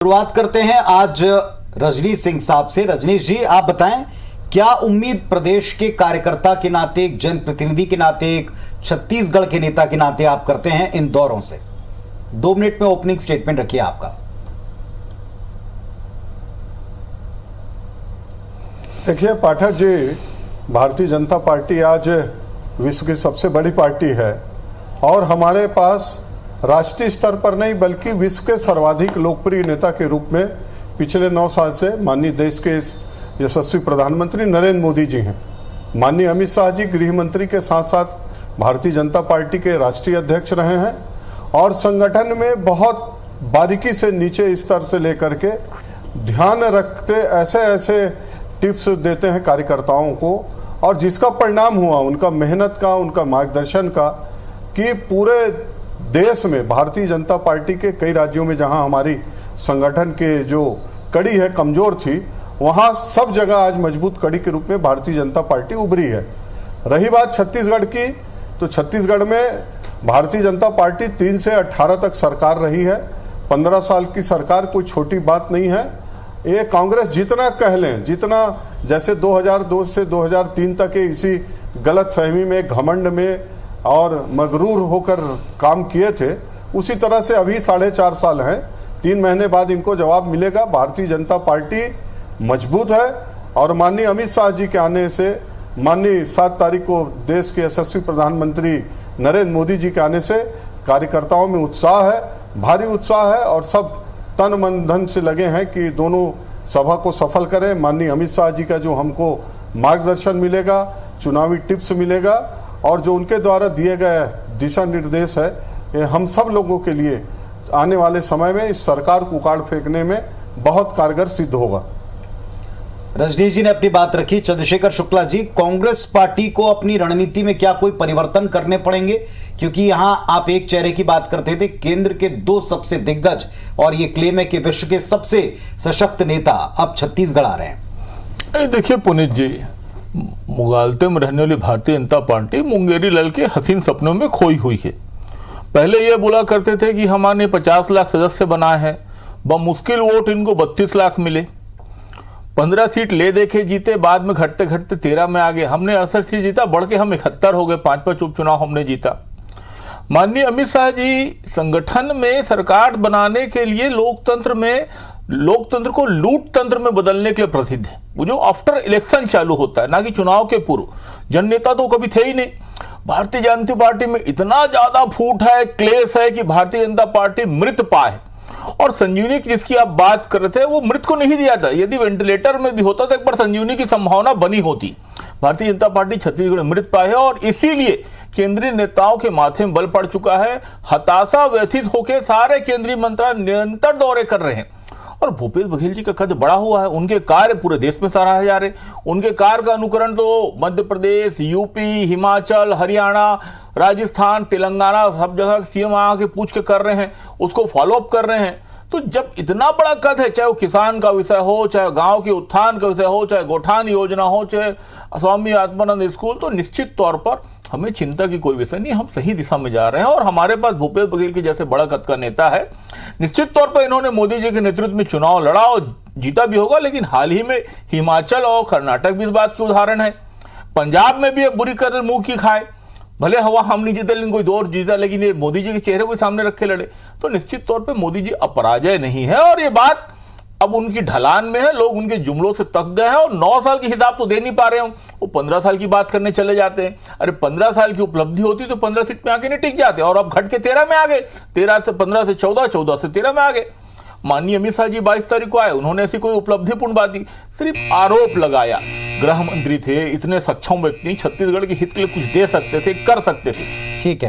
शुरुआत करते हैं आज रजनीश सिंह साहब से। रजनीश जी, आप बताएं, क्या उम्मीद प्रदेश के कार्यकर्ता के नाते, एक जनप्रतिनिधि के नाते, एक छत्तीसगढ़ के नेता के नाते आप करते हैं इन दौरों से? 2 मिनट में ओपनिंग स्टेटमेंट रखिए आपका। देखिए पाठक जी, भारतीय जनता पार्टी आज विश्व की सबसे बड़ी पार्टी है और हमारे पास राष्ट्रीय स्तर पर नहीं बल्कि विश्व के सर्वाधिक लोकप्रिय नेता के रूप में पिछले 9 साल से माननीय देश के यशस्वी प्रधानमंत्री नरेंद्र मोदी जी हैं। माननीय अमित शाह जी गृह मंत्री के साथ साथ भारतीय जनता पार्टी के राष्ट्रीय अध्यक्ष रहे हैं और संगठन में बहुत बारीकी से नीचे स्तर से लेकर के ध्यान रखते ऐसे टिप्स देते हैं कार्यकर्ताओं को, और जिसका परिणाम हुआ उनका मेहनत का, उनका मार्गदर्शन का, कि पूरे देश में भारतीय जनता पार्टी के कई राज्यों में जहां हमारी संगठन के जो कड़ी है कमजोर थी, वहां सब जगह आज मजबूत कड़ी के रूप में भारतीय जनता पार्टी उभरी है। रही बात छत्तीसगढ़ की, तो छत्तीसगढ़ में भारतीय जनता पार्टी 3 से 18 तक सरकार रही है। 15 साल की सरकार कोई छोटी बात नहीं है। ये कांग्रेस जितना कह लें, जितना जैसे 2002 से 2003 तक इसी गलत फहमी में, घमंड में और मगरूर होकर काम किए थे, उसी तरह से अभी 4.5 साल हैं। 3 महीने बाद इनको जवाब मिलेगा। भारतीय जनता पार्टी मजबूत है और माननीय अमित शाह जी के आने से, माननीय 7 तारीख को देश के यशस्वी प्रधानमंत्री नरेंद्र मोदी जी के आने से कार्यकर्ताओं में उत्साह है, भारी उत्साह है और सब तन मन धन से लगे हैं कि दोनों सभा को सफल करें। माननीय अमित शाह जी का जो हमको मार्गदर्शन मिलेगा, चुनावी टिप्स मिलेगा और जो उनके द्वारा दिए गए दिशा निर्देश है, ये हम सब लोगों के लिए आने वाले समय में इस सरकार को उखाड़ फेंकने में बहुत कारगर सिद्ध होगा। रजनीश जी ने अपनी बात रखी। चंद्रशेखर शुक्ला जी, कांग्रेस पार्टी को अपनी रणनीति में क्या कोई परिवर्तन करने पड़ेंगे? क्योंकि यहां आप एक चेहरे की बात करते थे, केंद्र के 2 सबसे दिग्गज और ये क्लेम है कि विश्व के सबसे सशक्त नेता अब छत्तीसगढ़ आ रहे हैं। देखिए पुनीत जी, मुगालते में रहने वाली भारतीय जनता पार्टी मुंगेरी लाल के हसीन सपनों में खोई हुई है। पहले ये बोला करते थे कि हमारे 50 लाख सदस्य बनाए हैं, बमुश्किल वोट इनको 32 लाख मिले, 15 सीट ले देखे जीते, बाद में घटते घटते 13 में आ गए। हमने 68 सीट जीता, बढ़ के हम 71 हो गए, 5 उपचुनाव हमने जीता। माननीय अमित शाह जी संगठन में सरकार बनाने के लिए लोकतंत्र को लूट तंत्र में बदलने के लिए प्रसिद्ध है। वो जो आफ्टर इलेक्शन चालू होता है, ना कि चुनाव के पूर्व। जननेता तो कभी थे ही नहीं। भारतीय जनता पार्टी में इतना ज्यादा फूट है, क्लेश है कि भारतीय जनता पार्टी मृत पाए। और संजीवनी की जिसकी आप बात कर रहे थे, वो मृत को नहीं दिया था। यदि वेंटिलेटर में भी होता तो एक बार संजीवनी की संभावना बनी होती। भारतीय जनता पार्टी छत्तीसगढ़ में मृत पाए है और इसीलिए केंद्रीय नेताओं के माथे में बल पड़ चुका है। हताशा व्यथित होकर सारे केंद्रीय मंत्री निरंतर दौरे कर रहे हैं और भूपेश बघेल जी का कद बड़ा हुआ है। उनके कार्य पूरे देश में सराहे जा रहे। उनके कार्य का अनुकरण तो मध्य प्रदेश, यूपी, हिमाचल, हरियाणा, राजस्थान, तेलंगाना सब जगह सीएम आके पूछ के कर रहे हैं, उसको फॉलोअप कर रहे हैं। तो जब इतना बड़ा कद है, चाहे वो किसान का विषय हो, चाहे गांव के उत्थान का विषय हो, चाहे गौठान योजना हो, चाहे स्वामी आत्मानंद स्कूल, तो निश्चित तौर पर हमें चिंता की कोई विषय नहीं। हम सही दिशा में जा रहे हैं और हमारे पास भूपेश बघेल के जैसे बड़ा कद का नेता है। निश्चित तौर पर इन्होंने मोदी जी के नेतृत्व में चुनाव लड़ा और जीता भी होगा, लेकिन हाल ही में हिमाचल और कर्नाटक भी इस बात की उदाहरण है। पंजाब में भी एक बुरी कदर मुंह की खाए, भले हवा हम नहीं जीते लेकिन कोई दौर जीता, लेकिन ये मोदी जी के चेहरे को सामने रख के लड़े। तो निश्चित तौर पर मोदी जी अपराजय नहीं है और ये बात अब उनकी ढलान में है। लोग उनके जुमलों से तक गए हैं और 9 साल की हिसाब तो दे नहीं पा रहे हो, वो 15 साल की बात करने चले जाते हैं। अरे 15 साल की उपलब्धि होती तो 15 सीट में आके नहीं टिक जाते, और अब घट के 13 में आ गए। 13 से 15 से 14, 14 से 13 में आ गए। माननीय अमित शाह जी 22 तारीख को आए, उन्होंने ऐसी कोई उपलब्धिपूर्ण बात नहीं, सिर्फ आरोप लगाया। गृह मंत्री थे, इतने सक्षम व्यक्ति, छत्तीसगढ़ के हित के लिए कुछ दे सकते थे, कर सकते थे। ठीक है।